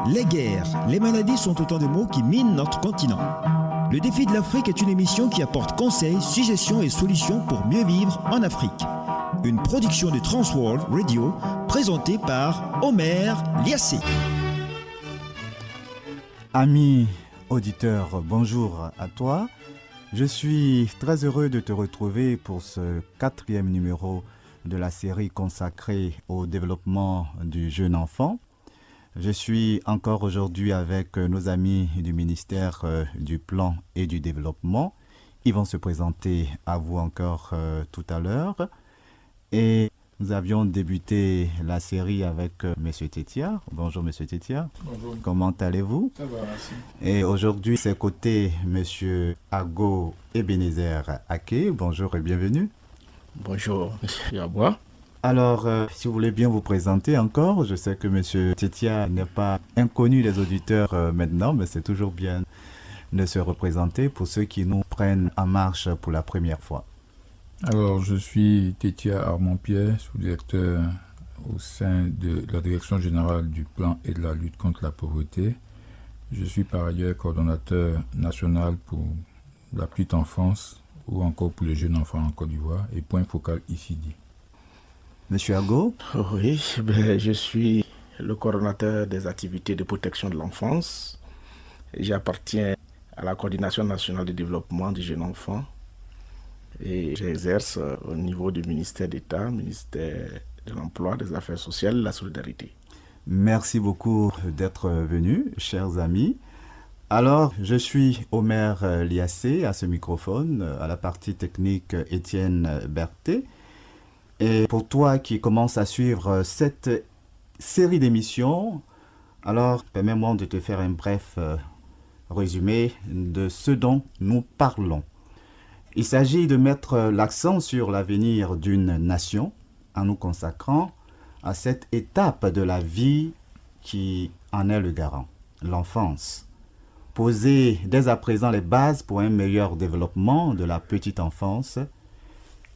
Les guerres, les maladies sont autant de mots qui minent notre continent. Le défi de l'Afrique est une émission qui apporte conseils, suggestions et solutions pour mieux vivre en Afrique. Une production de Transworld Radio présentée par Omer Liassé. Amis auditeurs, bonjour à toi. Je suis très heureux de te retrouver pour ce 4e numéro de la série consacrée au développement du jeune enfant. Je suis encore aujourd'hui avec nos amis du ministère du Plan et du Développement. Ils vont se présenter à vous encore tout à l'heure. Et nous avions débuté la série avec M. Tetia. Bonjour M. Tetia. Bonjour. Comment allez-vous? Ça va, merci. Et aujourd'hui, c'est côté M. Ago Ebenezer Ake. Bonjour et bienvenue. Bonjour, M. Abois. Alors, si vous voulez bien vous présenter encore, je sais que M. Tetia n'est pas inconnu des auditeurs maintenant, mais c'est toujours bien de se représenter pour ceux qui nous prennent en marche pour la première fois. Alors, je suis Tetia Armand-Pierre, sous-directeur au sein de la Direction générale du plan et de la lutte contre la pauvreté. Je suis par ailleurs coordonnateur national pour la petite enfance ou encore pour les jeunes enfants en Côte d'Ivoire et point focal ICD. Monsieur Ago? Oui, je suis le coordonnateur des activités de protection de l'enfance. J'appartiens à la coordination nationale de développement du jeune enfant et j'exerce au niveau du ministère d'État, ministère de l'Emploi, des Affaires sociales et de la solidarité. Merci beaucoup d'être venus, chers amis. Alors, je suis Omer Liassé à ce microphone, à la partie technique Étienne Berthet. Et pour toi qui commences à suivre cette série d'émissions, alors permets-moi de te faire un bref résumé de ce dont nous parlons. Il s'agit de mettre l'accent sur l'avenir d'une nation en nous consacrant à cette étape de la vie qui en est le garant, l'enfance. Poser dès à présent les bases pour un meilleur développement de la petite enfance,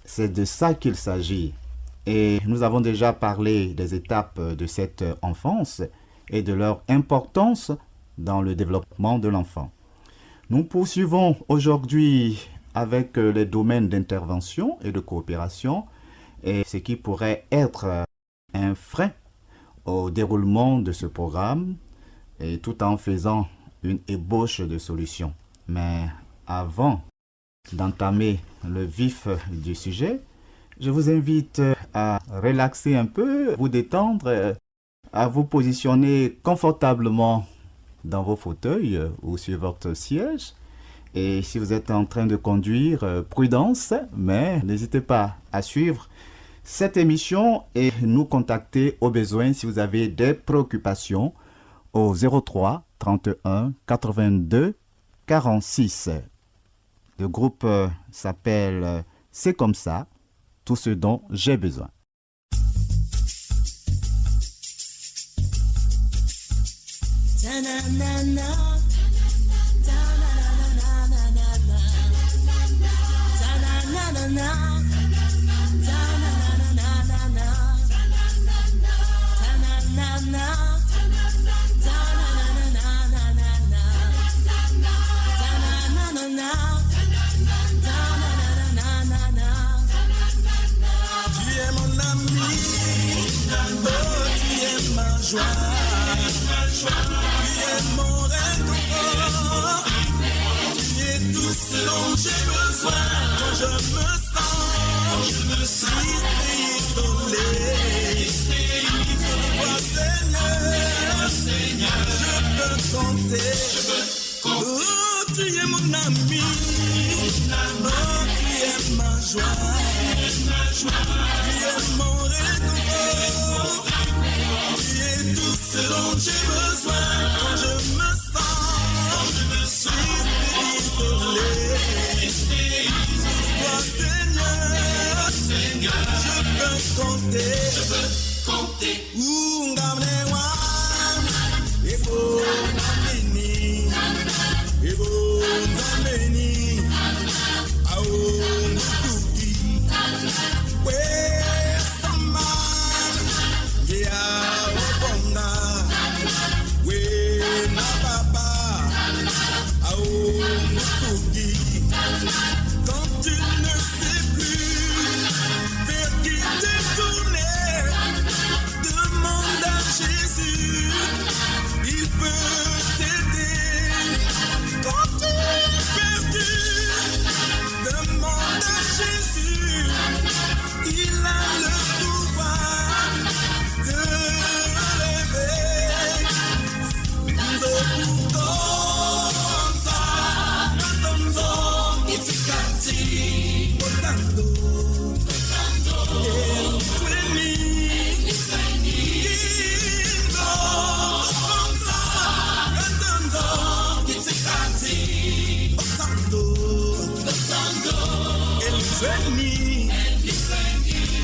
c'est de ça qu'il s'agit. Et nous avons déjà parlé des étapes de cette enfance et de leur importance dans le développement de l'enfant. Nous poursuivons aujourd'hui avec les domaines d'intervention et de coopération et ce qui pourrait être un frein au déroulement de ce programme et tout en faisant une ébauche de solutions. Mais avant d'entamer le vif du sujet, je vous invite à relaxer un peu, vous détendre, à vous positionner confortablement dans vos fauteuils ou sur votre siège. Et si vous êtes en train de conduire, prudence, mais n'hésitez pas à suivre cette émission et nous contacter au besoin si vous avez des préoccupations au 03 31 82 46. Le groupe s'appelle C'est comme ça, tout ce dont j'ai besoin. Tu es mon réconfort, tu es tout ce dont j'ai besoin quand je me sens isolé. Toi Seigneur, je peux compter. Oh, tu es mon ami, oh, tu es ma joie, tu es mon réconfort. Tout ce dont j'ai besoin quand je me sens isolé. Toi Seigneur, je peux compter. Ungamnewa, ebo nameni, ebo nameni, ao tuti, we saman, yeah. We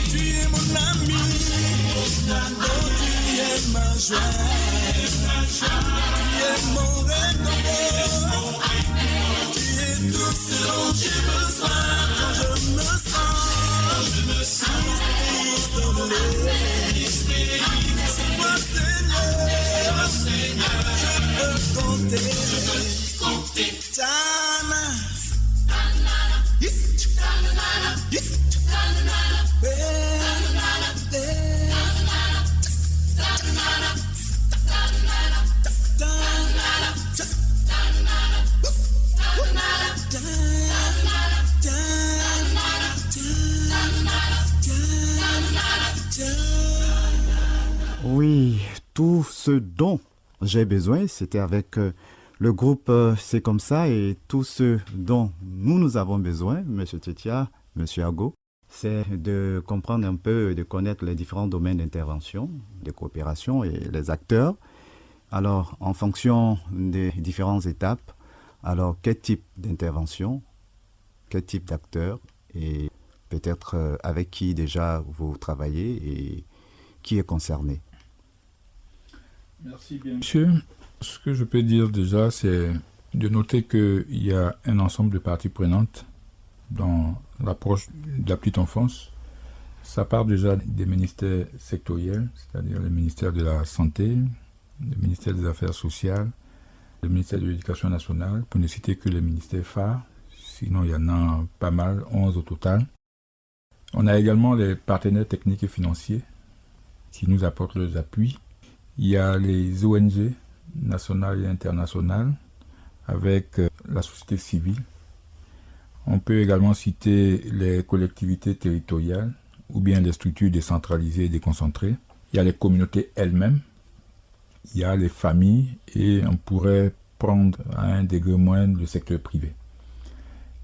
Tu es mon ami, tu es ma joie, tu es mon réconfort, tu es tout ce dont j'ai besoin quand je me sens isolé. C'est toi Seigneur, je peux compter. Tana. Oui, tout ce dont j'ai besoin, c'était avec le groupe C'est comme ça, et tout ce dont nous avons besoin, M. Tetia, M. Ago, c'est de comprendre un peu, de connaître les différents domaines d'intervention, de coopération et les acteurs. Alors, en fonction des différentes étapes, alors quel type d'intervention, quel type d'acteurs et peut-être avec qui déjà vous travaillez et qui est concerné. Merci bien, monsieur. Ce que je peux dire déjà, c'est de noter qu'il y a un ensemble de parties prenantes dans l'approche de la petite enfance. Ça part déjà des ministères sectoriels, c'est-à-dire le ministère de la Santé, le ministère des Affaires sociales, le ministère de l'Éducation nationale, pour ne citer que les ministères phares. Sinon, il y en a pas mal, 11 au total. On a également les partenaires techniques et financiers qui nous apportent leurs appuis. Il y a les ONG nationales et internationales avec la société civile. On peut également citer les collectivités territoriales ou bien les structures décentralisées et déconcentrées. Il y a les communautés elles-mêmes. Il y a les familles et on pourrait prendre à un degré moindre le secteur privé.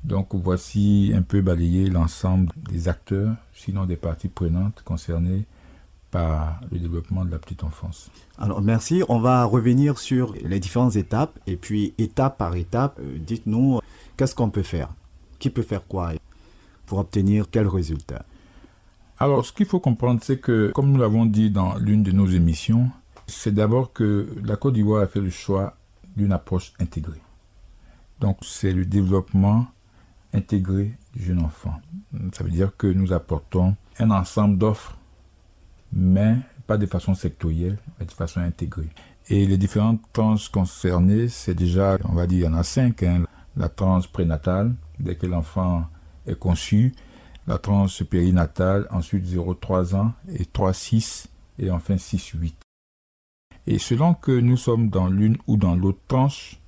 Donc voici un peu balayé l'ensemble des acteurs, sinon des parties prenantes concernées par le développement de la petite enfance. Alors merci, on va revenir sur les différentes étapes et puis étape par étape, dites-nous qu'est-ce qu'on peut faire, qui peut faire quoi pour obtenir quel résultat. Alors ce qu'il faut comprendre, c'est que comme nous l'avons dit dans l'une de nos émissions, c'est d'abord que la Côte d'Ivoire a fait le choix d'une approche intégrée. Donc c'est le développement intégré du jeune enfant. Ça veut dire que nous apportons un ensemble d'offres, mais pas de façon sectorielle, mais de façon intégrée. Et les différentes tranches concernées, c'est déjà, on va dire, il y en a 5. La tranche prénatale, dès que l'enfant est conçu, la tranche périnatale, ensuite 0-3 ans, et 3-6, et enfin 6-8. Et selon que nous sommes dans l'une ou dans l'autre tranche,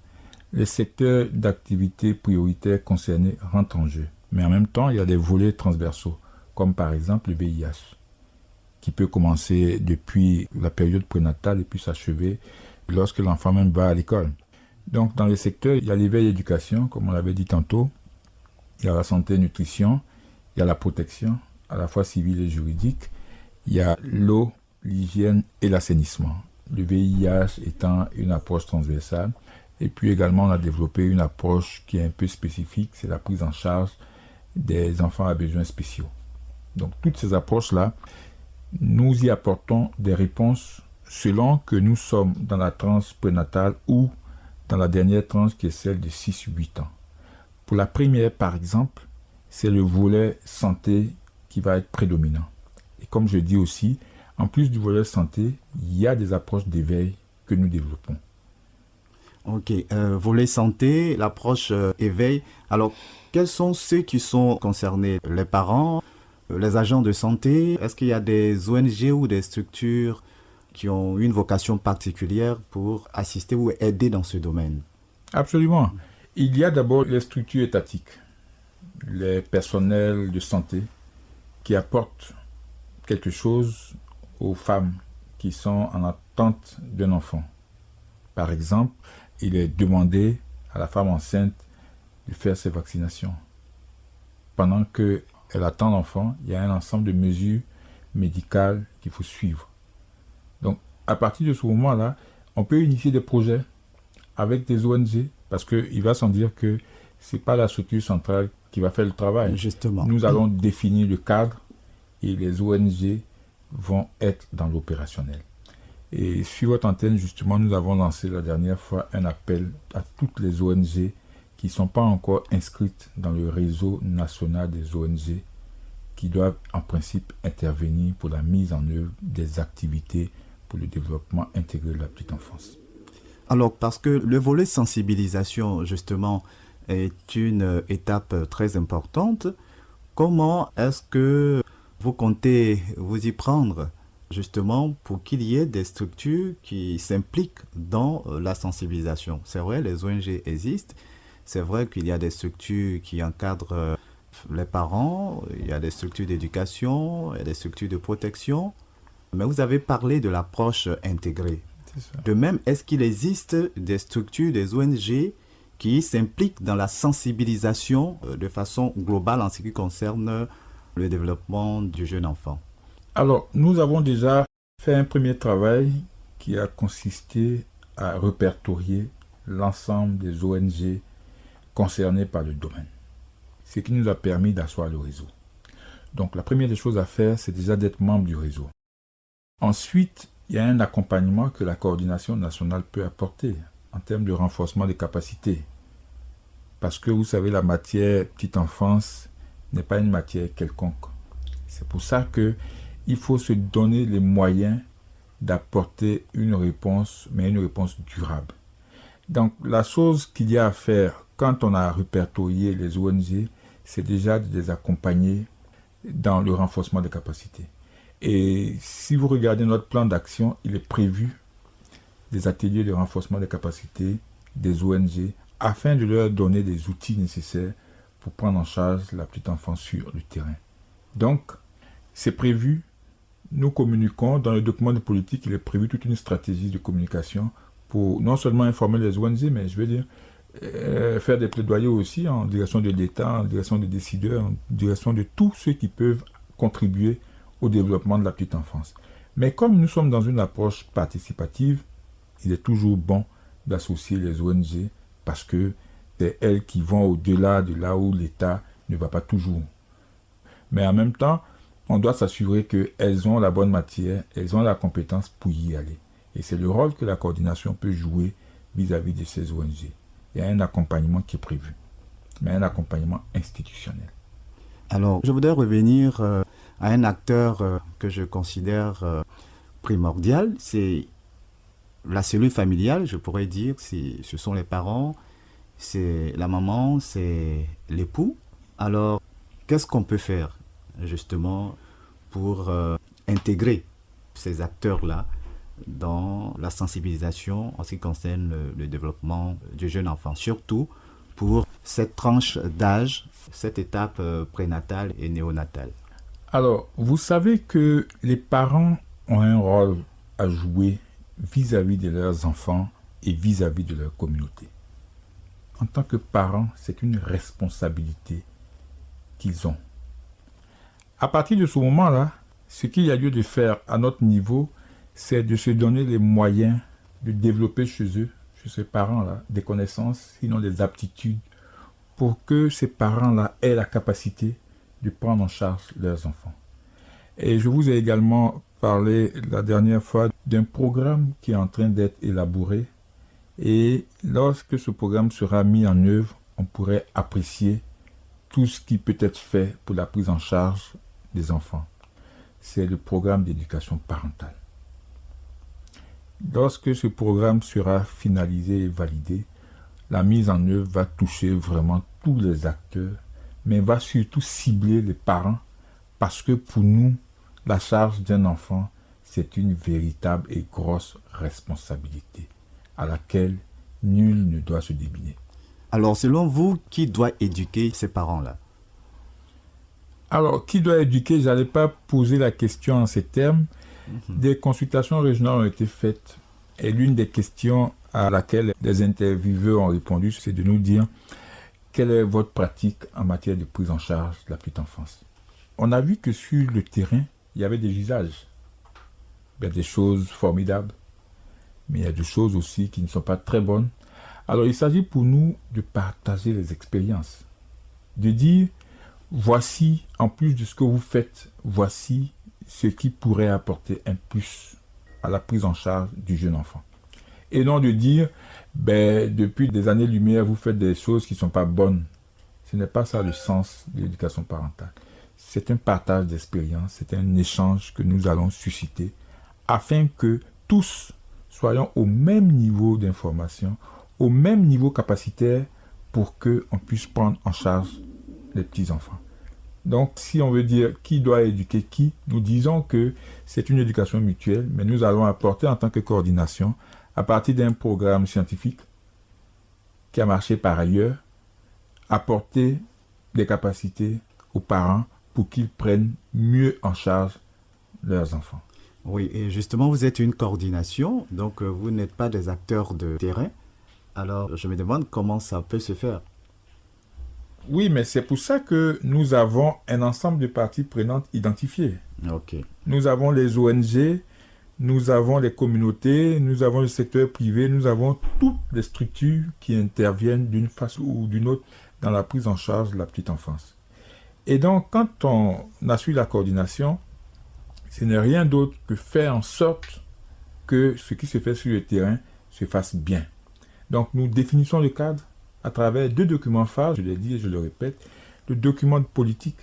les secteurs d'activité prioritaires concernés rentrent en jeu. Mais en même temps, il y a des volets transversaux, comme par exemple le VIH, qui peut commencer depuis la période prénatale et puis s'achever lorsque l'enfant même va à l'école. Donc dans les secteurs, il y a l'éveil et l'éducation, comme on l'avait dit tantôt, il y a la santé et nutrition, il y a la protection, à la fois civile et juridique, il y a l'eau, l'hygiène et l'assainissement. Le VIH étant une approche transversale. Et puis également, on a développé une approche qui est un peu spécifique, c'est la prise en charge des enfants à besoins spéciaux. Donc toutes ces approches-là, nous y apportons des réponses selon que nous sommes dans la tranche prénatale ou dans la dernière tranche qui est celle de 6-8 ans. Pour la première, par exemple, c'est le volet santé qui va être prédominant. Et comme je dis aussi, en plus du volet santé, il y a des approches d'éveil que nous développons. Ok, volet santé, l'approche éveil. Alors, quels sont ceux qui sont concernés? Les parents, les agents de santé? Est-ce qu'il y a des ONG ou des structures qui ont une vocation particulière pour assister ou aider dans ce domaine? Absolument. Il y a d'abord les structures étatiques, les personnels de santé qui apportent quelque chose aux femmes qui sont en attente d'un enfant. Par exemple, il est demandé à la femme enceinte de faire ses vaccinations. Pendant que elle a tant d'enfants, il y a un ensemble de mesures médicales qu'il faut suivre. Donc, à partir de ce moment-là, on peut initier des projets avec des ONG, parce qu'il va sans dire que ce n'est pas la structure centrale qui va faire le travail. Justement. Nous allons définir le cadre et les ONG vont être dans l'opérationnel. Et sur votre antenne, justement, nous avons lancé la dernière fois un appel à toutes les ONG qui ne sont pas encore inscrites dans le réseau national des ONG qui doivent en principe intervenir pour la mise en œuvre des activités pour le développement intégré de la petite enfance. Alors, parce que le volet sensibilisation, justement, est une étape très importante, comment est-ce que vous comptez vous y prendre, justement, pour qu'il y ait des structures qui s'impliquent dans la sensibilisation? C'est vrai, les ONG existent, c'est vrai qu'il y a des structures qui encadrent les parents, il y a des structures d'éducation, il y a des structures de protection, mais vous avez parlé de l'approche intégrée. De même, est-ce qu'il existe des structures, des ONG qui s'impliquent dans la sensibilisation de façon globale en ce qui concerne le développement du jeune enfant? Alors, nous avons déjà fait un premier travail qui a consisté à répertorier l'ensemble des ONG concernées par le domaine, ce qui nous a permis d'asseoir le réseau. Donc, la première des choses à faire, c'est déjà d'être membre du réseau. Ensuite, il y a un accompagnement que la coordination nationale peut apporter en termes de renforcement des capacités. Parce que vous savez, la matière petite enfance n'est pas une matière quelconque. C'est pour ça qu'il faut se donner les moyens d'apporter une réponse, mais une réponse durable. Donc, la chose qu'il y a à faire quand on a répertorié les ONG, c'est déjà de les accompagner dans le renforcement des capacités. Et si vous regardez notre plan d'action, il est prévu des ateliers de renforcement des capacités des ONG afin de leur donner des outils nécessaires pour prendre en charge la petite enfance sur le terrain. Donc, c'est prévu. Nous communiquons dans le document de politique, il est prévu toute une stratégie de communication pour non seulement informer les ONG, mais je veux dire faire des plaidoyers aussi en direction de l'État, en direction des décideurs, en direction de tous ceux qui peuvent contribuer au développement de la petite enfance. Mais comme nous sommes dans une approche participative, il est toujours bon d'associer les ONG parce que c'est elles qui vont au-delà de là où l'État ne va pas toujours. Mais en même temps, on doit s'assurer qu'elles ont la bonne matière, elles ont la compétence pour y aller. Et c'est le rôle que la coordination peut jouer vis-à-vis de ces ONG. Il y a un accompagnement qui est prévu, mais un accompagnement institutionnel. Alors, je voudrais revenir à un acteur que je considère primordial, c'est la cellule familiale, je pourrais dire, ce sont les parents, c'est la maman, c'est l'époux. Alors, qu'est-ce qu'on peut faire justement pour intégrer ces acteurs-là dans la sensibilisation en ce qui concerne le développement du jeune enfant, surtout pour cette tranche d'âge, cette étape prénatale et néonatale? Alors, vous savez que les parents ont un rôle à jouer vis-à-vis de leurs enfants et vis-à-vis de leur communauté. En tant que parents, c'est une responsabilité qu'ils ont. À partir de ce moment-là, ce qu'il y a lieu de faire à notre niveau, c'est de se donner les moyens de développer chez eux, chez ces parents-là, des connaissances, sinon des aptitudes, pour que ces parents-là aient la capacité de prendre en charge leurs enfants. Et je vous ai également parlé la dernière fois d'un programme qui est en train d'être élaboré. Et lorsque ce programme sera mis en œuvre, on pourrait apprécier tout ce qui peut être fait pour la prise en charge des enfants. C'est le programme d'éducation parentale. Lorsque ce programme sera finalisé et validé, la mise en œuvre va toucher vraiment tous les acteurs, mais va surtout cibler les parents parce que pour nous, la charge d'un enfant, c'est une véritable et grosse responsabilité à laquelle nul ne doit se déminer. Alors, selon vous, qui doit éduquer ces parents-là? Alors, qui doit éduquer? Je n'allais pas poser la question en ces termes. Des consultations régionales ont été faites et l'une des questions à laquelle les intervieweurs ont répondu, c'est de nous dire quelle est votre pratique en matière de prise en charge de la petite enfance. on a vu que sur le terrain, il y avait des usages. Il y a des choses formidables, mais il y a des choses aussi qui ne sont pas très bonnes. Alors il s'agit pour nous de partager les expériences, de dire, voici, en plus de ce que vous faites, voici ce qui pourrait apporter un plus à la prise en charge du jeune enfant. Et non de dire, depuis des années-lumière, vous faites des choses qui ne sont pas bonnes. Ce n'est pas ça le sens de l'éducation parentale. C'est un partage d'expériences, c'est un échange que nous allons susciter afin que tous soyons au même niveau d'information, au même niveau capacitaire pour qu'on puisse prendre en charge les petits-enfants. Donc, si on veut dire qui doit éduquer qui, nous disons que c'est une éducation mutuelle, mais nous allons apporter en tant que coordination, à partir d'un programme scientifique qui a marché par ailleurs, apporter des capacités aux parents pour qu'ils prennent mieux en charge leurs enfants. Oui, et justement, vous êtes une coordination, donc vous n'êtes pas des acteurs de terrain. Alors, je me demande comment ça peut se faire. Oui, mais c'est pour ça que nous avons un ensemble de parties prenantes identifiées. Ok. Nous avons les ONG, nous avons les communautés, nous avons le secteur privé, nous avons toutes les structures qui interviennent d'une façon ou d'une autre dans la prise en charge de la petite enfance. Et donc, quand on a suivi la coordination, ce n'est rien d'autre que faire en sorte que ce qui se fait sur le terrain se fasse bien. Donc, nous définissons le cadre à travers 2 documents phares, je l'ai dit et je le répète. Le document de politique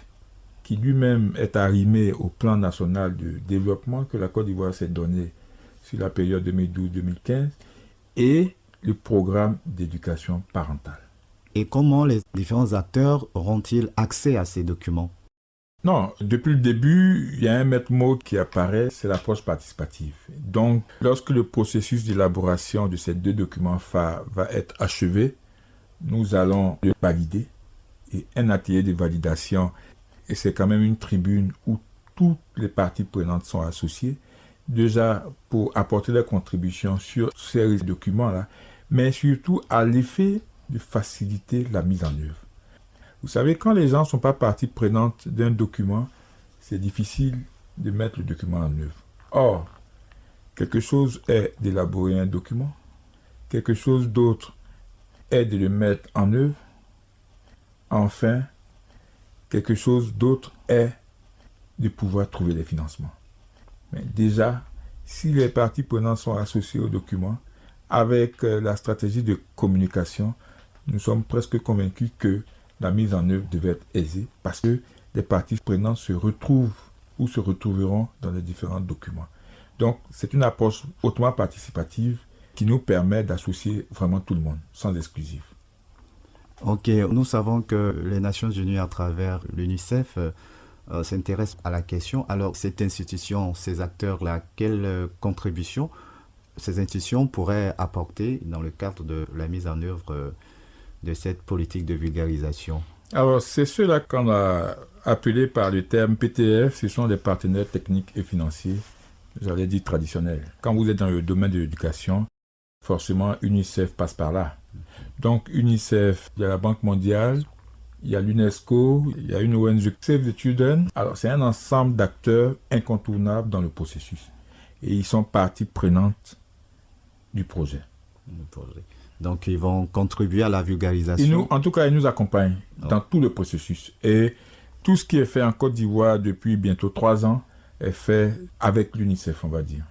qui lui-même est arrimé au plan national de développement que la Côte d'Ivoire s'est donné sur la période 2012-2015 et le programme d'éducation parentale. Et comment les différents acteurs auront-ils accès à ces documents? Non, depuis le début, il y a un maître mot qui apparaît, c'est l'approche participative. Donc, lorsque le processus d'élaboration de ces 2 documents phares va être achevé, nous allons le valider. Et un atelier de validation, et c'est quand même une tribune où toutes les parties prenantes sont associées, déjà pour apporter leur contribution sur ces documents-là, mais surtout à l'effet de faciliter la mise en œuvre. Vous savez, quand les gens ne sont pas partie prenante d'un document, c'est difficile de mettre le document en œuvre. Or, quelque chose est d'élaborer un document, quelque chose d'autre est de le mettre en œuvre. Enfin, quelque chose d'autre est de pouvoir trouver des financements. Mais déjà, si les parties prenantes sont associées au document, avec la stratégie de communication, nous sommes presque convaincus que la mise en œuvre devait être aisée parce que les parties prenantes se retrouvent ou se retrouveront dans les différents documents. Donc, c'est une approche hautement participative qui nous permet d'associer vraiment tout le monde, sans exclusif. Ok, nous savons que les Nations Unies, à travers l'UNICEF, s'intéressent à la question. Alors, cette institution, ces acteurs-là, quelle contribution ces institutions pourraient apporter dans le cadre de la mise en œuvre de cette politique de vulgarisation? Alors, c'est ceux-là qu'on a appelés par le terme PTF, ce sont les partenaires techniques et financiers, j'allais dire traditionnels. Quand vous êtes dans le domaine de l'éducation, forcément, UNICEF passe par là. Donc, UNICEF, il y a la Banque mondiale, il y a l'UNESCO, il y a une ONG, Save the Children. Alors, c'est un ensemble d'acteurs incontournables dans le processus. Et ils sont partie prenante du projet. Donc, ils vont contribuer à la vulgarisation. Ils nous accompagnent dans tout le processus. Et tout ce qui est fait en Côte d'Ivoire depuis bientôt 3 ans est fait avec l'UNICEF, on va dire.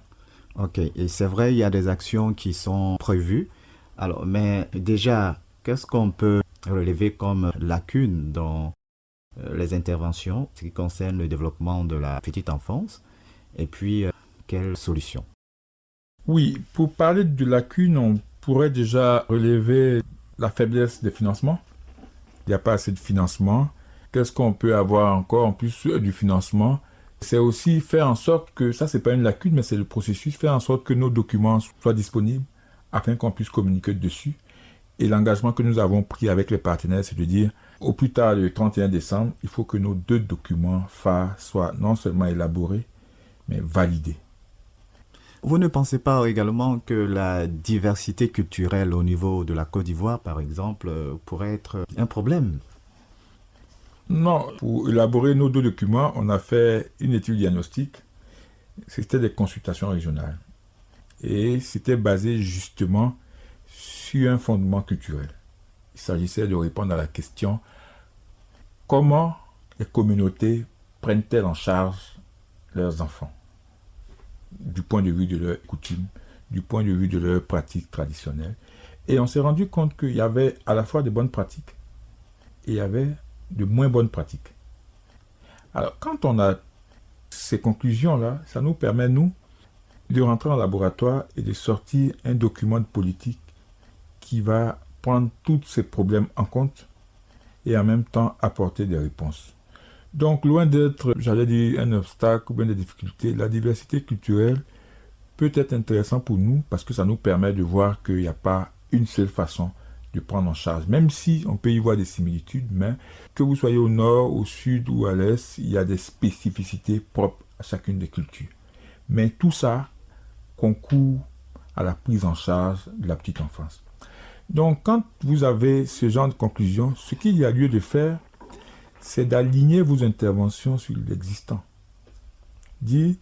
Ok, et c'est vrai, il y a des actions qui sont prévues. Alors, mais déjà, qu'est-ce qu'on peut relever comme lacune dans les interventions qui concernent le développement de la petite enfance? Et puis, quelles solutions? Oui, pour parler de lacunes, on pourrait déjà relever la faiblesse des financements. Il n'y a pas assez de financement. Qu'est-ce qu'on peut avoir encore en plus du financement? C'est aussi faire en sorte que, ça c'est pas une lacune, mais c'est le processus, faire en sorte que nos documents soient disponibles afin qu'on puisse communiquer dessus. Et l'engagement que nous avons pris avec les partenaires, c'est de dire, au plus tard le 31 décembre, il faut que nos 2 documents phares soient non seulement élaborés, mais validés. Vous ne pensez pas également que la diversité culturelle au niveau de la Côte d'Ivoire, par exemple, pourrait être un problème? Non, pour élaborer nos 2 documents, on a fait une étude diagnostique. C'était des consultations régionales. Et c'était basé justement sur un fondement culturel. Il s'agissait de répondre à la question comment les communautés prennent-elles en charge leurs enfants du point de vue de leurs coutumes, du point de vue de leurs pratiques traditionnelles. Et on s'est rendu compte qu'il y avait à la fois de bonnes pratiques et il y avait de moins bonnes pratiques. Alors, quand on a ces conclusions-là, ça nous permet, nous, de rentrer en laboratoire et de sortir un document de politique qui va prendre tous ces problèmes en compte et en même temps apporter des réponses. Donc, loin d'être, j'allais dire, un obstacle ou bien des difficultés, la diversité culturelle peut être intéressante pour nous parce que ça nous permet de voir qu'il n'y a pas une seule façon de prendre en charge. Même si on peut y voir des similitudes, mais que vous soyez au nord, au sud ou à l'est, il y a des spécificités propres à chacune des cultures. Mais tout ça concourt à la prise en charge de la petite enfance. Donc, quand vous avez ce genre de conclusion, ce qu'il y a lieu de faire, c'est d'aligner vos interventions sur l'existant. Dire,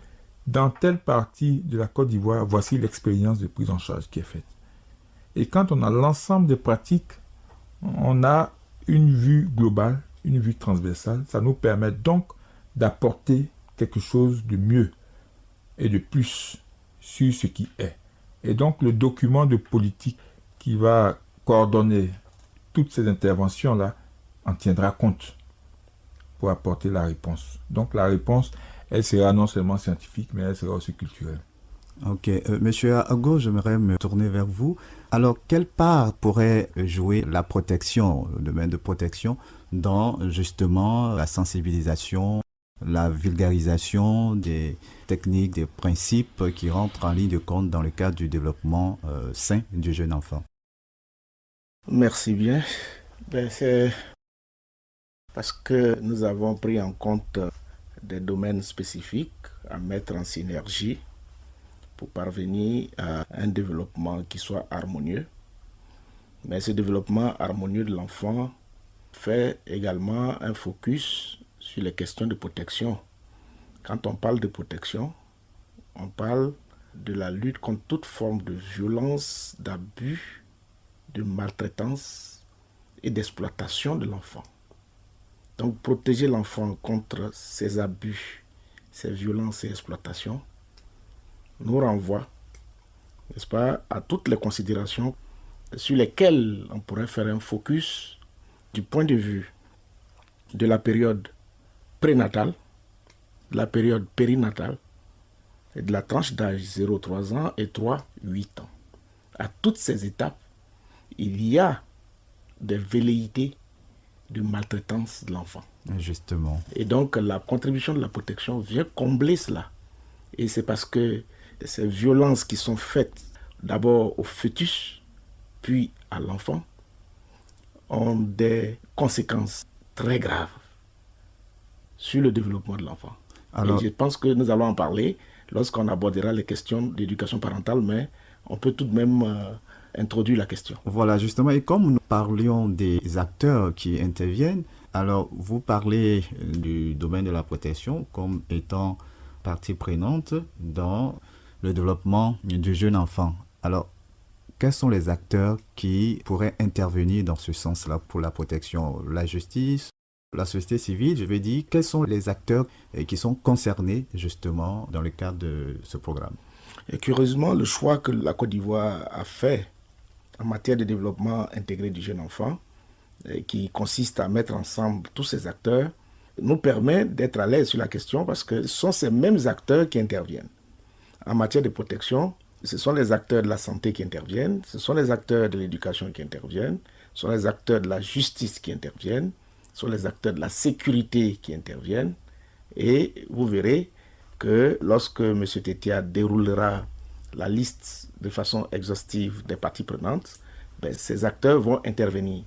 dans telle partie de la Côte d'Ivoire, voici l'expérience de prise en charge qui est faite. Et quand on a l'ensemble des pratiques, on a une vue globale, une vue transversale. Ça nous permet donc d'apporter quelque chose de mieux et de plus sur ce qui est. Et donc le document de politique qui va coordonner toutes ces interventions-là en tiendra compte pour apporter la réponse. Donc la réponse, elle sera non seulement scientifique, mais elle sera aussi culturelle. Ok, Monsieur Ago, j'aimerais me tourner vers vous. Alors, quelle part pourrait jouer la protection, le domaine de protection, dans justement la sensibilisation, la vulgarisation des techniques, des principes qui rentrent en ligne de compte dans le cadre du développement sain du jeune enfant? Merci bien. C'est parce que nous avons pris en compte des domaines spécifiques à mettre en synergie pour parvenir à un développement qui soit harmonieux. Mais ce développement harmonieux de l'enfant fait également un focus sur les questions de protection. Quand on parle de protection, on parle de la lutte contre toute forme de violence, d'abus, de maltraitance et d'exploitation de l'enfant. Donc protéger l'enfant contre ces abus, ces violences et exploitations nous renvoie, n'est-ce pas, à toutes les considérations sur lesquelles on pourrait faire un focus du point de vue de la période prénatale, de la période périnatale et de la tranche d'âge 0-3 ans et 3-8 ans. À toutes ces étapes, il y a des velléités de maltraitance de l'enfant. Justement. Et donc la contribution de la protection vient combler cela. Et c'est parce que ces violences qui sont faites d'abord au fœtus, puis à l'enfant, ont des conséquences très graves sur le développement de l'enfant. Alors, et je pense que nous allons en parler lorsqu'on abordera les questions d'éducation parentale, mais on peut tout de même introduire la question. Voilà, justement, et comme nous parlions des acteurs qui interviennent, alors vous parlez du domaine de la protection comme étant partie prenante dans le développement du jeune enfant. Alors, quels sont les acteurs qui pourraient intervenir dans ce sens-là pour la protection? La justice, la société civile, je veux dire, quels sont les acteurs qui sont concernés justement dans le cadre de ce programme? Et curieusement, le choix que la Côte d'Ivoire a fait en matière de développement intégré du jeune enfant, qui consiste à mettre ensemble tous ces acteurs, nous permet d'être à l'aise sur la question parce que ce sont ces mêmes acteurs qui interviennent. En matière de protection, ce sont les acteurs de la santé qui interviennent, ce sont les acteurs de l'éducation qui interviennent, ce sont les acteurs de la justice qui interviennent, ce sont les acteurs de la sécurité qui interviennent. Et vous verrez que lorsque M. Tetia déroulera la liste de façon exhaustive des parties prenantes, ces acteurs vont intervenir.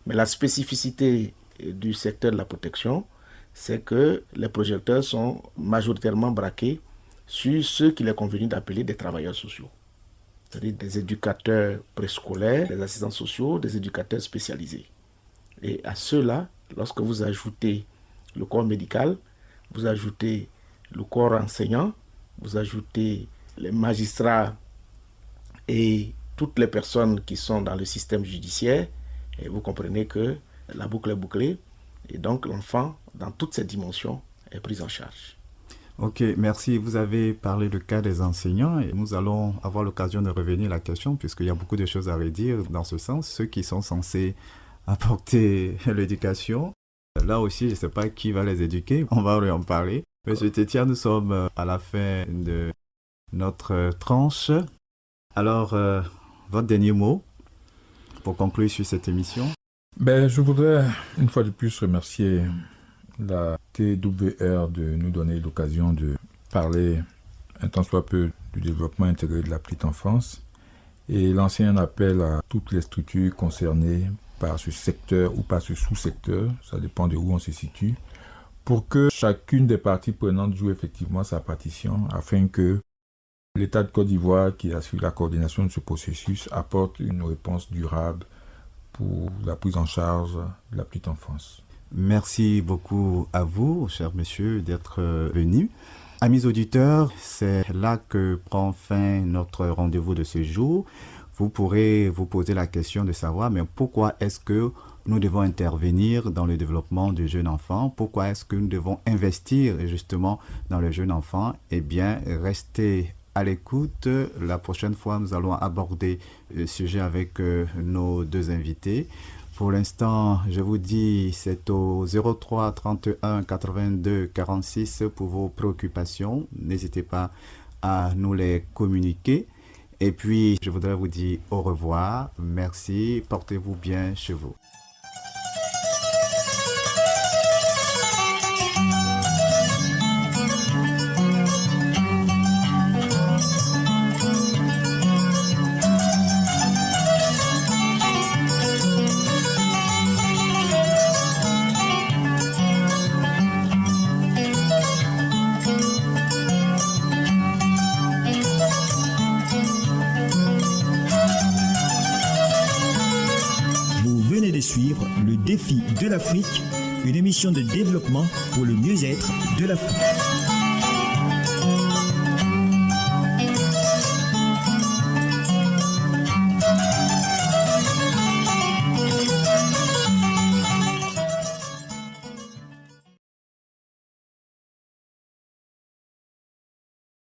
Mais la spécificité du secteur de la protection, c'est que les projecteurs sont majoritairement braqués sur ceux qu'il est convenu d'appeler des travailleurs sociaux. C'est-à-dire des éducateurs préscolaires, des assistants sociaux, des éducateurs spécialisés. Et à ceux-là, lorsque vous ajoutez le corps médical, vous ajoutez le corps enseignant, vous ajoutez les magistrats et toutes les personnes qui sont dans le système judiciaire, et vous comprenez que la boucle est bouclée. Et donc l'enfant, dans toutes ses dimensions, est pris en charge. Ok, merci. Vous avez parlé du cas des enseignants et nous allons avoir l'occasion de revenir à la question puisqu'il y a beaucoup de choses à redire dans ce sens. Ceux qui sont censés apporter l'éducation, là aussi, je ne sais pas qui va les éduquer. On va en parler. Monsieur Tetia, nous sommes à la fin de notre tranche. Alors, votre dernier mot pour conclure sur cette émission? Je voudrais une fois de plus remercier la TWR de nous donner l'occasion de parler un tant soit peu du développement intégré de la petite enfance et lancer un appel à toutes les structures concernées par ce secteur ou par ce sous-secteur, ça dépend de où on se situe, pour que chacune des parties prenantes joue effectivement sa partition afin que l'État de Côte d'Ivoire, qui assure la coordination de ce processus, apporte une réponse durable pour la prise en charge de la petite enfance. Merci beaucoup à vous, cher monsieur, d'être venu. Amis auditeurs, c'est là que prend fin notre rendez-vous de ce jour. Vous pourrez vous poser la question de savoir, mais pourquoi est-ce que nous devons intervenir dans le développement du jeune enfant? Pourquoi est-ce que nous devons investir justement dans le jeune enfant? Eh bien, restez à l'écoute. La prochaine fois, nous allons aborder le sujet avec nos deux invités. Pour l'instant, je vous dis, c'est au 03 31 82 46 pour vos préoccupations. N'hésitez pas à nous les communiquer. Et puis, je voudrais vous dire au revoir. Merci. Portez-vous bien chez vous. Suivre le défi de l'Afrique, une émission de développement pour le mieux-être de l'Afrique.